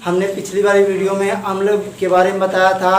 हमने पिछली वाली वीडियो में अम्ल के बारे में बताया था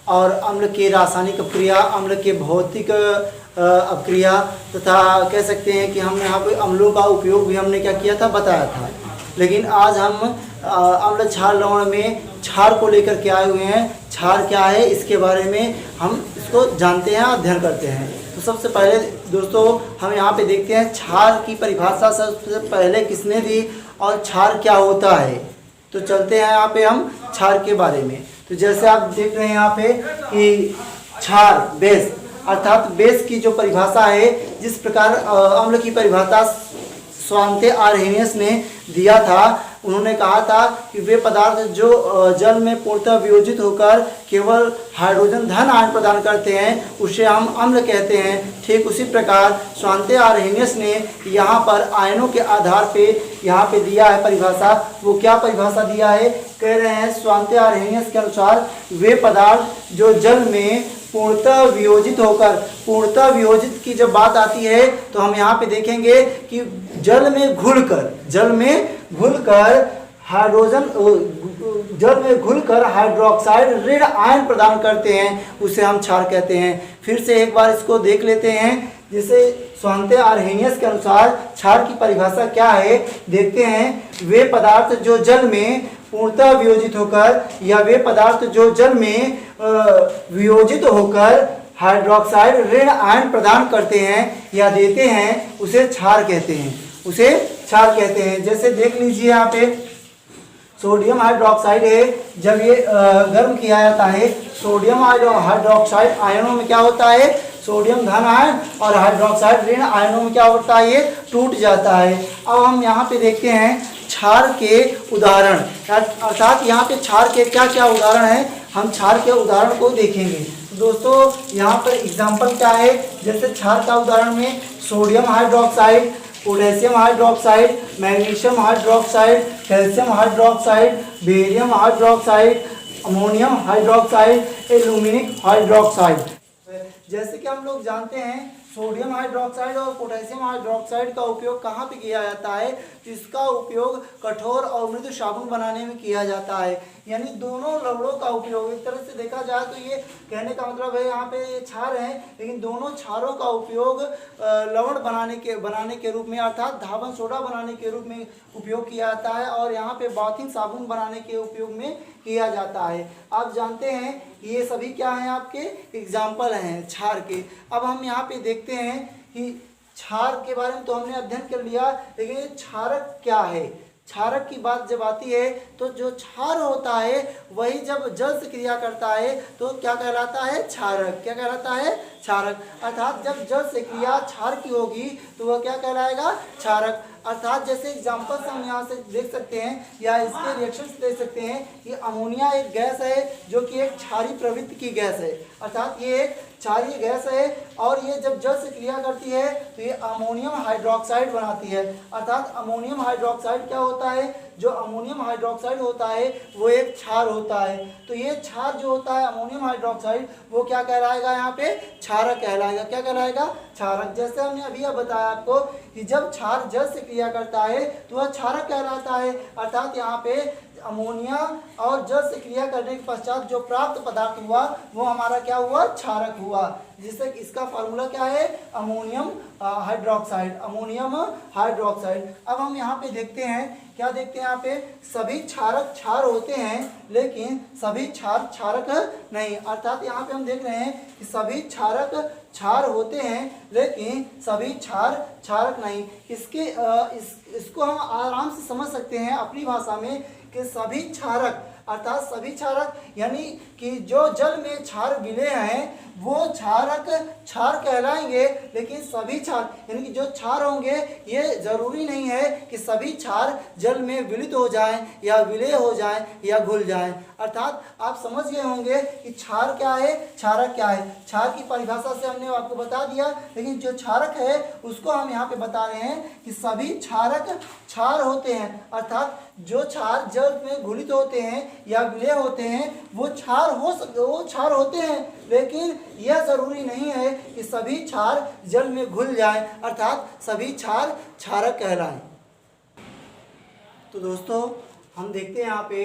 और अम्ल की रासायनिक अपक्रिया, अम्ल के भौतिक अपक्रिया तथा कह सकते हैं कि हमने यहाँ पे अम्लों का उपयोग भी हमने क्या किया था, बताया था। लेकिन आज हम अम्ल क्षार लवण में क्षार को लेकर के आए हुए हैं। क्षार क्या है इसके बारे में हम इसको जानते हैं, अध्ययन करते हैं। तो सबसे पहले दोस्तों हम यहाँ पे देखते हैं क्षार की परिभाषा सबसे पहले किसने दी और क्षार क्या होता है। तो चलते हैं यहाँ पे हम क्षार के बारे में। तो जैसे आप देख रहे हैं यहाँ पे कि क्षार बेस अर्थात बेस की जो परिभाषा है, जिस प्रकार अम्ल की परिभाषा स्वांते आर्हेनियस ने दिया था, उन्होंने कहा था कि वे पदार्थ जो जल में पूर्णतः वियोजित होकर केवल हाइड्रोजन धन आयन प्रदान करते हैं उसे हम अम्ल कहते हैं। ठीक उसी प्रकार स्वांते आर्हेनियस ने यहाँ पर आयनों के आधार पे यहाँ पे दिया है परिभाषा। वो क्या परिभाषा दिया है, कह रहे हैं स्वांते आर्हेनियस के अनुसार वे पदार्थ जो जल में पूर्णतः वियोजित होकर, पूर्णतः वियोजित की जब बात आती है तो हम यहाँ पे देखेंगे कि जल में घुलकर हाइड्रोजन, जल में घुलकर हाइड्रोक्साइड ऋण आयन प्रदान करते हैं, उसे हम क्षार कहते हैं। फिर से एक बार इसको देख लेते हैं। जिसे स्वांते आर्हेनियस के अनुसार क्षार की परिभाषा क्या है, देखते हैं। वे पदार्थ जो जल में पूर्णतः वियोजित होकर या वे पदार्थ जो जल में वियोजित होकर हाइड्रोक्साइड ऋण आयन प्रदान करते हैं या देते हैं, उसे क्षार कहते हैं, उसे क्षार कहते हैं। जैसे देख लीजिए यहाँ पे सोडियम हाइड्रोक्साइड है, जब ये गर्म किया जाता है, सोडियम हाइड्रोक्साइड आयनों में क्या होता है, सोडियम धन आयन और हाइड्रोक्साइड ऋण आयनों में क्या होता है, ये टूट जाता है। अब हम यहाँ पे देखते हैं क्षार के उदाहरण, अर्थात यहाँ पे क्षार के क्या क्या उदाहरण हैं, हम क्षार के उदाहरण को देखेंगे। तो दोस्तों यहाँ पर एग्जाम्पल क्या है, जैसे क्षार का उदाहरण में sodium hydroxide, potassium hydroxide, magnesium hydroxide, calcium hydroxide, barium hydroxide, ammonium hydroxide, aluminic hydroxide. जैसे कि हम लोग जानते हैं सोडियम हाइड्रोक्साइड और पोटेशियम हाइड्रोक्साइड का उपयोग कहाँ पे किया जाता है, तो इसका उपयोग कठोर और मृदु साबुन बनाने में किया जाता है। यानी दोनों लवणों का उपयोग, एक तरह से देखा जाए तो ये कहने का मतलब है यहाँ पे ये क्षार हैं, लेकिन दोनों क्षारों का उपयोग लवण बनाने के रूप में अर्थात धावन सोडा बनाने के रूप में उपयोग किया जाता है और यहाँ पे बाथिंग साबुन बनाने के उपयोग में किया जाता है। आप जानते हैं ये सभी क्या हैं, आपके एग्जाम्पल हैं क्षार के। अब हम यहाँ पे देखते हैं कि क्षार के बारे में तो हमने अध्ययन कर लिया, लेकिन ये क्षारक क्या है। क्षारक की बात जब आती है तो जो क्षार होता है वही जब जल से क्रिया करता है तो क्या कहलाता है, क्षारक। क्या कहलाता है, क्षारक। अर्थात जब जल से क्रिया क्षार की होगी तो वह क्या कहलाएगा, क्षारक। अर्थात जैसे एग्जाम्पल्स हम यहाँ से देख सकते हैं या इसके रिएक्शन से देख सकते हैं कि अमोनिया एक गैस है जो कि एक क्षारीय प्रवृत्ति की गैस है, अर्थात ये एक क्षारीय गैस है और ये जब जल से क्रिया करती है तो ये अमोनियम हाइड्रोक्साइड बनाती है। अर्थात अमोनियम हाइड्रोक्साइड क्या होता है, जो अमोनियम हाइड्रोक्साइड होता है वो एक क्षार होता है। तो ये क्षार जो होता है अमोनियम हाइड्रोक्साइड वो क्या कहलाएगा, यहाँ पे क्षारक कहलाएगा। क्या कहलाएगा, क्षारक। जैसे हमने अभी बताया आपको कि जब क्षार जल से क्रिया करता है तो वह क्षारक कहलाता है। अर्थात यहाँ पे अमोनिया और जल से क्रिया करने के पश्चात जो प्राप्त पदार्थ हुआ वो हमारा क्या हुआ, क्षारक हुआ। जिससे इसका फार्मूला क्या है, अमोनियम हाइड्रोक्साइड, अमोनियम हाइड्रोक्साइड। अब हम यहाँ पे देखते हैं, क्या देखते हैं यहाँ पे, सभी क्षारक क्षार होते हैं लेकिन सभी क्षार क्षारक नहीं। अर्थात यहाँ पे हम देख रहे हैं कि सभी क्षारक क्षार होते हैं लेकिन सभी क्षार क्षारक नहीं। इसको हम आराम से समझ सकते हैं अपनी भाषा में कि सभी क्षारक अर्थात सभी क्षारक यानी कि जो जल में क्षार विलय हैं वो क्षारक क्षार कहलाएंगे, लेकिन सभी क्षार यानी कि जो क्षार होंगे ये जरूरी नहीं है कि सभी क्षार जल में विलित हो जाएं या विलय हो जाएं या घुल जाएं। अर्थात आप समझ गए होंगे कि क्षार क्या है, क्षारक क्या है। क्षार की परिभाषा से हमने आपको बता दिया, लेकिन जो क्षारक है उसको हम यहाँ पे बता रहे हैं कि सभी क्षारक क्षार होते हैं। अर्थात जो क्षार जल में घुलित होते हैं या विलय होते हैं वो क्षार होते हैं, लेकिन यह जरूरी नहीं है कि सभी क्षार जल में घुल जाएं, अर्थात सभी क्षार क्षारक कहलाएं। तो दोस्तों हम देखते हैं यहाँ पे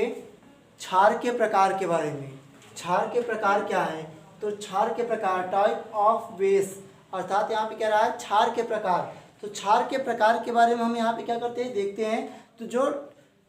क्षार के प्रकार के बारे में। क्षार के प्रकार क्या है? तो क्षार के प्रकार, टाइप ऑफ बेस, अर्थात यहाँ पे कह रहा है क्षार के प्रकार। तो क्षार के प्रकार के बारे में हम यहाँ पे क्या करते हैं, देखते हैं। तो जो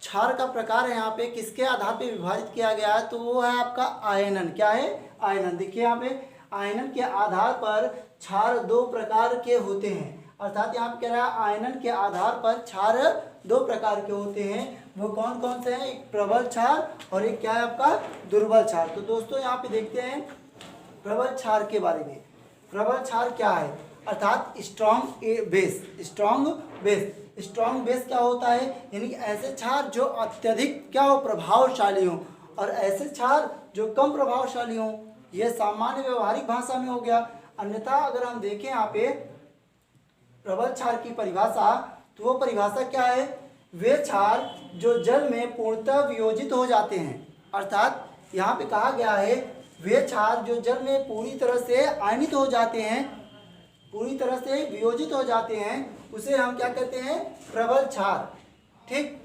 क्षार का प्रकार है यहाँ पे किसके आधार पे विभाजित किया गया है, तो वो है आपका आयनन। क्या है? आयनन। देखिए यहाँ पे आयनन के आधार पर क्षार दो प्रकार के होते हैं, अर्थात यहाँ पे कह रहा है आयनन के आधार पर क्षार दो प्रकार के होते हैं। वो कौन कौन से हैं? एक प्रबल क्षार और एक क्या है आपका दुर्बल क्षार। तो दोस्तों यहाँ पे देखते हैं प्रबल क्षार के बारे में। प्रबल क्षार क्या है? अर्थात strong base. Strong base, strong base क्या होता है? यानी कि ऐसे क्षार जो अत्यधिक क्या हो, प्रभावशाली हो, और ऐसे क्षार जो कम प्रभावशाली हो। यह सामान्य व्यवहारिक भाषा में हो गया। अन्यथा अगर हम देखें यहाँ पे प्रबल क्षार की परिभाषा, तो वो परिभाषा क्या है? वे क्षार जो जल में पूर्णतः वियोजित हो जाते हैं, अर्थात यहाँ पे कहा गया है वे क्षार जो जल में पूरी तरह से आयनित हो जाते हैं, पूरी तरह से वियोजित हो जाते हैं, उसे हम क्या कहते हैं? प्रबल क्षार। ठीक।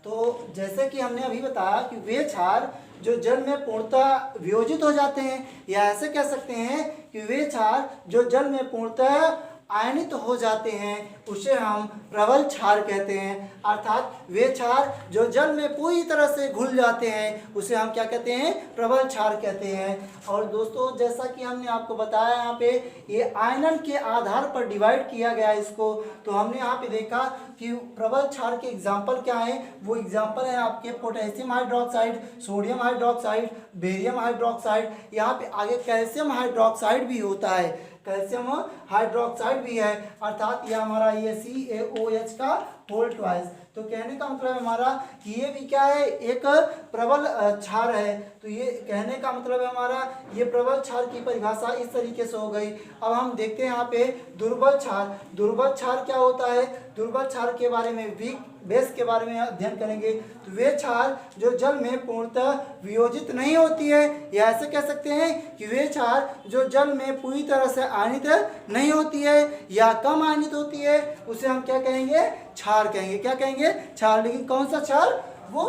तो जैसे कि हमने अभी बताया कि वे क्षार जो जल में पूर्णतः वियोजित हो जाते हैं, या ऐसे कह सकते हैं कि वे क्षार जो जल में पूर्णतः आयनित हो जाते हैं, उसे हम प्रबल क्षार कहते हैं। अर्थात वे क्षार जो जल में पूरी तरह से घुल जाते हैं, उसे हम क्या कहते हैं? प्रबल क्षार कहते हैं। और दोस्तों जैसा कि हमने आपको बताया यहाँ पे ये आयनन के आधार पर डिवाइड किया गया है इसको। तो हमने यहाँ पे देखा कि प्रबल क्षार के एग्जाम्पल क्या है? वो एग्जाम्पल है आपके potassium hydroxide, sodium hydroxide, barium hydroxide, यहाँ पे आगे कैल्शियम हाइड्रोक्साइड भी होता है, कैल्शियम हाइड्रोक्साइड भी है। अर्थात ये हमारा ये CaOH का होल ट्वाइस। तो कहने का मतलब हमारा कि ये भी क्या है? एक प्रबल क्षार है। तो ये कहने का मतलब है हमारा ये प्रबल क्षार की परिभाषा इस तरीके से हो गई। अब हम देखते हैं यहाँ पे दुर्बल क्षार। दुर्बल क्षार क्या होता है? दुर्बल क्षार के बारे में, वीक बेस के बारे में अध्ययन करेंगे। तो वे क्षार जो जल में पूर्णतः वियोजित नहीं होती है, या ऐसे कह सकते हैं कि वे क्षार जो जल में पूरी तरह से आयनित नहीं होती है या कम आयनित होती है, उसे हम क्या कहेंगे? क्षार कहेंगे। क्या कहेंगे? क्षार। लेकिन कौन सा क्षार? वो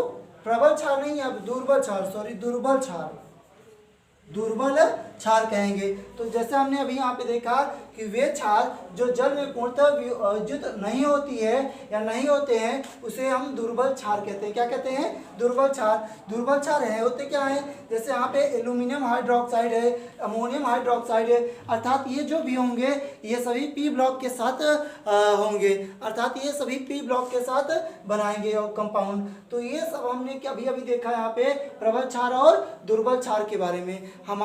प्रबल क्षार नहीं है, दुर्बल क्षार, सॉरी दुर्बल क्षार, दुर्बल क्षार कहेंगे। तो जैसे हमने अभी यहाँ पे देखा कि वे क्षार जो जल में पूर्णतः वियोजित नहीं होती है या नहीं होते हैं, उसे हम दुर्बल क्षार कहते हैं। क्या कहते हैं? दुर्बल क्षार। दुर्बल क्षार है होते क्या है? जैसे यहाँ पे एल्यूमिनियम हाइड्रोक्साइड है, अमोनियम हाइड्रोक्साइड है, अर्थात ये जो भी होंगे ये सभी P ब्लॉक के साथ होंगे, अर्थात ये सभी P ब्लॉक के साथ बनाएंगे और कंपाउंड। तो ये सब हमने अभी अभी देखा यहाँ पे प्रबल क्षार और दुर्बल क्षार के बारे में। हम